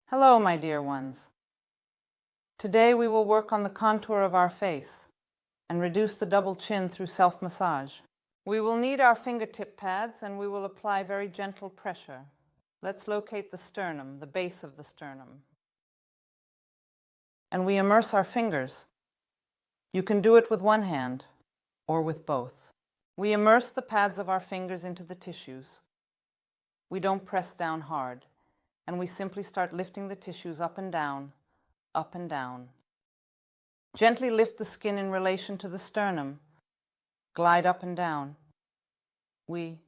Hello, my dear ones. Today we will work on the contour of our face and reduce the double chin through self-massage. We will need our fingertip pads and we will apply very gentle pressure. Let's locate the sternum, the base of the sternum. And we immerse our fingers. You can do it with one hand or with both. We immerse the pads of our fingers into the tissues. We don't press down hard, and we simply start lifting the tissues up and down, up and down. Gently lift the skin in relation to the sternum. Glide up and down. We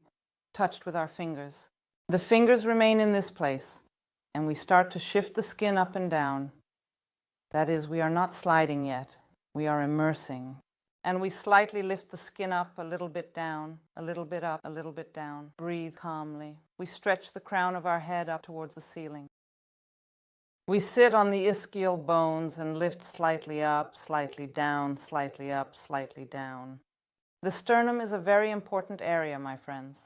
touched with our fingers. The fingers remain in this place, and we start to shift the skin up and down. That is, we are not sliding yet. We are immersing. And we slightly lift the skin up, a little bit down, a little bit up, a little bit down. Breathe calmly. We stretch the crown of our head up towards the ceiling. We sit on the ischial bones and lift slightly up, slightly down, slightly up, slightly down. The sternum is a very important area, my friends.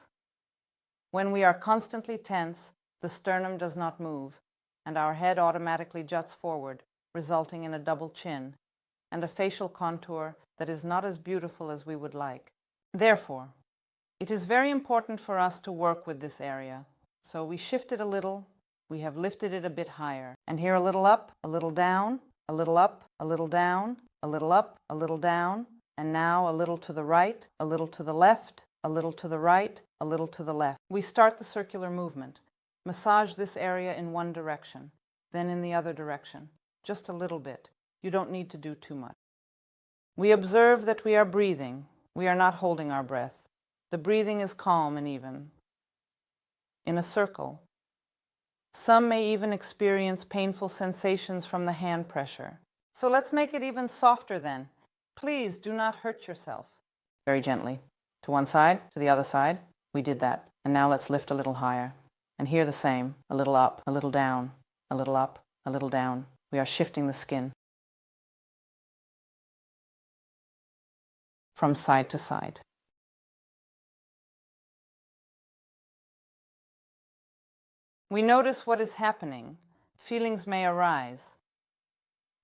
When we are constantly tense, the sternum does not move, and our head automatically juts forward, resulting in a double chin and a facial contour that is not as beautiful as we would like. Therefore, it is very important for us to work with this area. So we shift it a little. We have lifted it a bit higher. And here a little up, a little down, a little up, a little down, a little up, a little down, and now a little to the right, a little to the left, a little to the right, a little to the left. We start the circular movement. Massage this area in one direction, then in the other direction, just a little bit. You don't need to do too much. We observe that we are breathing. We are not holding our breath. The breathing is calm and even. In a circle. Some may even experience painful sensations from the hand pressure. So let's make it even softer then. Please do not hurt yourself. Very gently. To one side, to the other side. We did that. And now let's lift a little higher. And here the same. A little up, a little down, a little up, a little down. We are shifting the skin from side to side. We notice what is happening. Feelings may arise.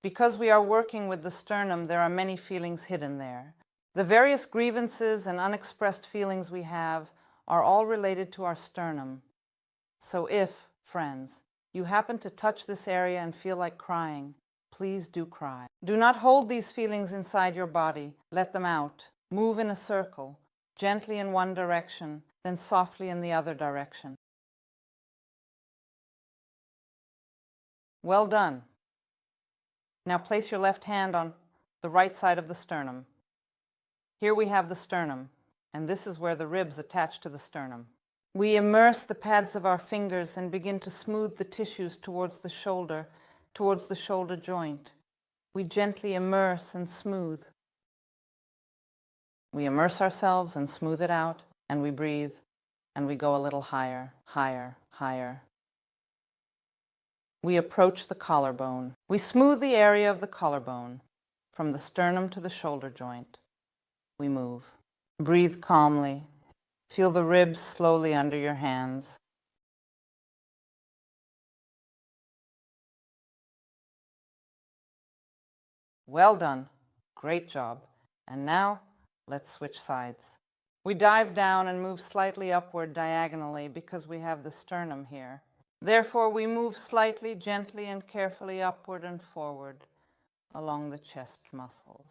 Because we are working with the sternum, there are many feelings hidden there. The various grievances and unexpressed feelings we have are all related to our sternum. So if, friends, you happen to touch this area and feel like crying, please do cry. Do not hold these feelings inside your body. Let them out. Move in a circle, gently in one direction, then softly in the other direction. Well done. Now place your left hand on the right side of the sternum. Here we have the sternum, and this is where the ribs attach to the sternum. We immerse the pads of our fingers and begin to smooth the tissues towards the shoulder joint. We gently immerse and smooth. We immerse ourselves and smooth it out, and we breathe, and we go a little higher, higher, higher. We approach the collarbone. We smooth the area of the collarbone, from the sternum to the shoulder joint. We move. Breathe calmly. Feel the ribs slowly under your hands. Well done. Great job. And now, let's switch sides. We dive down and move slightly upward diagonally because we have the sternum here. Therefore, we move slightly, gently, and carefully upward and forward along the chest muscles.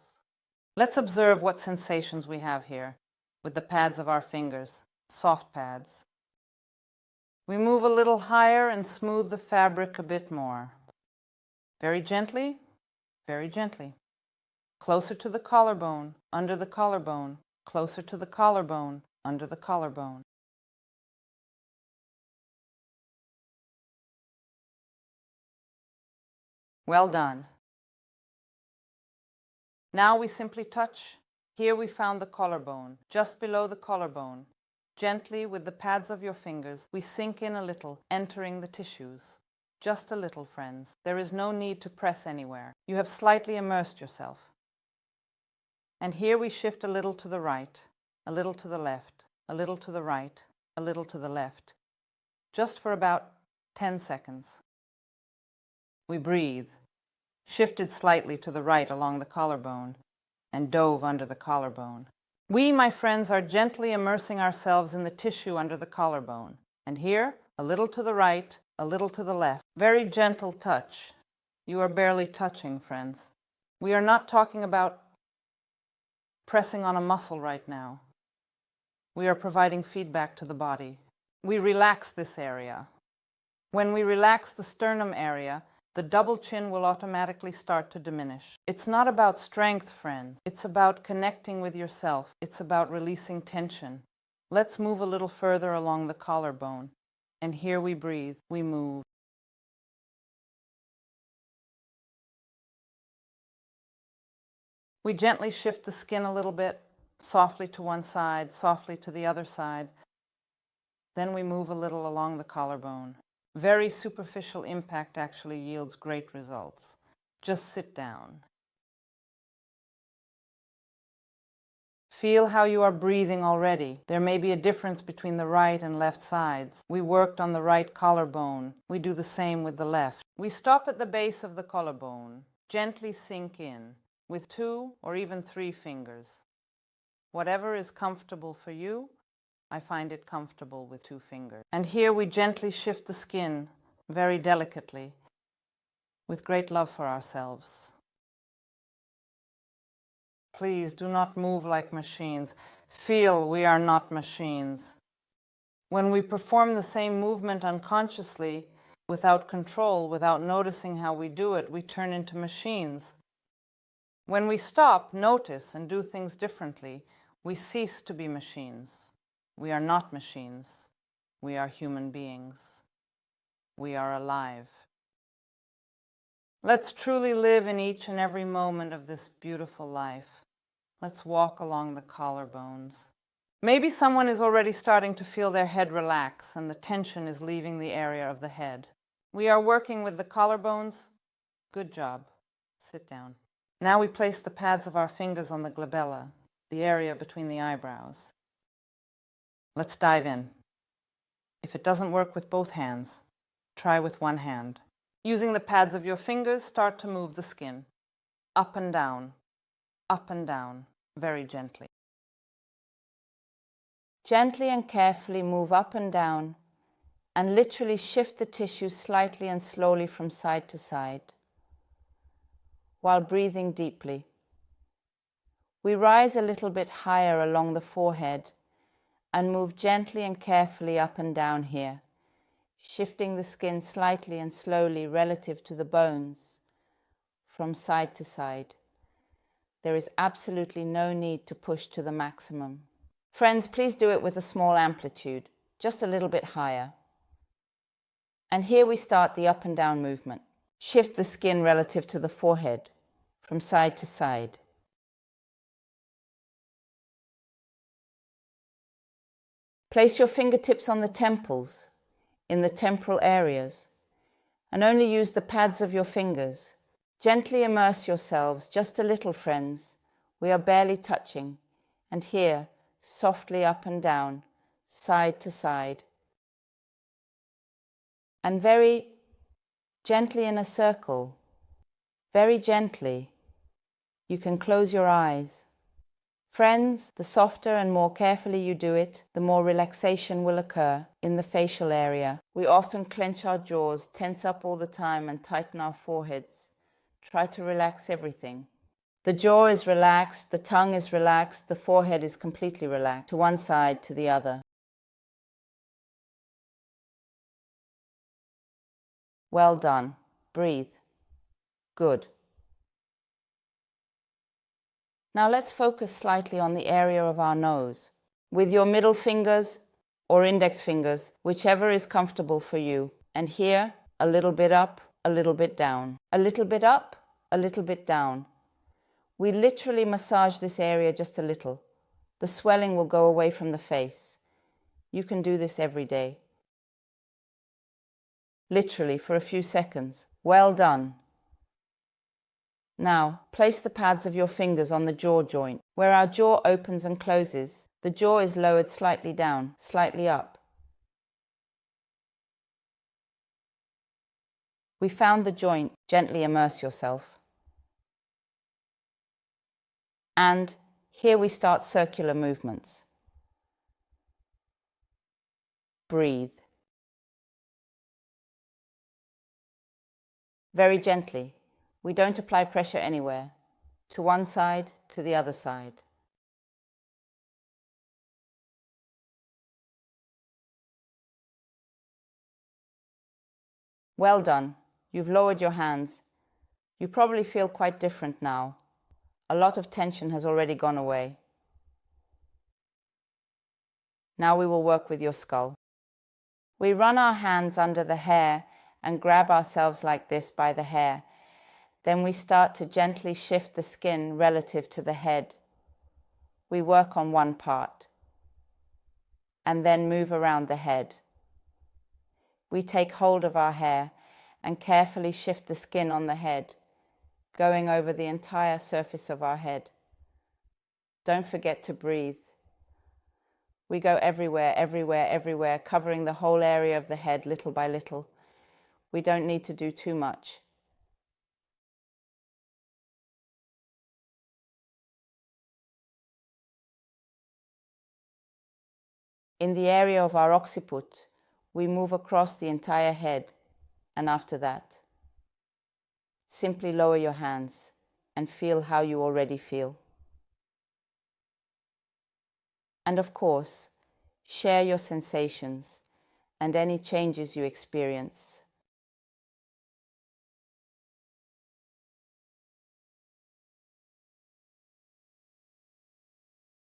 Let's observe what sensations we have here with the pads of our fingers, soft pads. We move a little higher and smooth the fabric a bit more. Very gently, very gently. Closer to the collarbone, under the collarbone, closer to the collarbone, under the collarbone. Well done. Now we simply touch. Here we found the collarbone, just below the collarbone. Gently, with the pads of your fingers, we sink in a little, entering the tissues. Just a little, friends. There is no need to press anywhere. You have slightly immersed yourself. And here we shift a little to the right, a little to the left, a little to the right, a little to the left, just for about 10 seconds. We breathe, shifted slightly to the right along the collarbone, and dove under the collarbone. We, my friends, are gently immersing ourselves in the tissue under the collarbone. And here, a little to the right, a little to the left. Very gentle touch. You are barely touching, friends. We are not talking about pressing on a muscle right now. We are providing feedback to the body. We relax this area. When we relax the sternum area, the double chin will automatically start to diminish. It's not about strength, friends. It's about connecting with yourself. It's about releasing tension. Let's move a little further along the collarbone. And here we breathe, we move. We gently shift the skin a little bit, softly to one side, softly to the other side. Then we move a little along the collarbone. Very superficial impact actually yields great results. Just sit down. Feel how you are breathing already. There may be a difference between the right and left sides. We worked on the right collarbone. We do the same with the left. We stop at the base of the collarbone. Gently sink in with 2 or even 3 fingers. Whatever is comfortable for you, I find it comfortable with 2 fingers. And here we gently shift the skin, very delicately, with great love for ourselves. Please do not move like machines. Feel we are not machines. When we perform the same movement unconsciously, without control, without noticing how we do it, we turn into machines. When we stop, notice, and do things differently, we cease to be machines. We are not machines. We are human beings. We are alive. Let's truly live in each and every moment of this beautiful life. Let's walk along the collarbones. Maybe someone is already starting to feel their head relax and the tension is leaving the area of the head. We are working with the collarbones. Good job. Sit down. Now we place the pads of our fingers on the glabella, the area between the eyebrows. Let's dive in. If it doesn't work with both hands, try with one hand. Using the pads of your fingers, start to move the skin. Up and down, very gently. Gently and carefully move up and down and literally shift the tissue slightly and slowly from side to side while breathing deeply. We rise a little bit higher along the forehead and move gently and carefully up and down here, shifting the skin slightly and slowly relative to the bones from side to side. There is absolutely no need to push to the maximum. Friends, please do it with a small amplitude, just a little bit higher. And here we start the up and down movement. Shift the skin relative to the forehead from side to side. Place your fingertips on the temples, in the temporal areas, and only use the pads of your fingers. Gently immerse yourselves, just a little, friends. We are barely touching. And here, softly up and down, side to side. And very gently in a circle, very gently. You can close your eyes. Friends, the softer and more carefully you do it, the more relaxation will occur in the facial area. We often clench our jaws, tense up all the time, and tighten our foreheads. Try to relax everything. The jaw is relaxed, the tongue is relaxed, the forehead is completely relaxed, to one side, to the other. Well done. Breathe. Good. Now let's focus slightly on the area of our nose. With your middle fingers or index fingers, whichever is comfortable for you. And here, a little bit up, a little bit down. A little bit up, a little bit down. We literally massage this area just a little. The swelling will go away from the face. You can do this every day. Literally for a few seconds. Well done. Now, place the pads of your fingers on the jaw joint. Where our jaw opens and closes, the jaw is lowered slightly down, slightly up. We found the joint. Gently immerse yourself. And here we start circular movements. Breathe. Very gently. We don't apply pressure anywhere. To one side, to the other side. Well done. You've lowered your hands. You probably feel quite different now. A lot of tension has already gone away. Now we will work with your skull. We run our hands under the hair and grab ourselves like this by the hair. Then we start to gently shift the skin relative to the head. We work on one part and then move around the head. We take hold of our hair and carefully shift the skin on the head, going over the entire surface of our head. Don't forget to breathe. We go everywhere, everywhere, everywhere, covering the whole area of the head little by little. We don't need to do too much. In the area of our occiput, we move across the entire head, and after that, simply lower your hands and feel how you already feel. And of course, share your sensations and any changes you experience.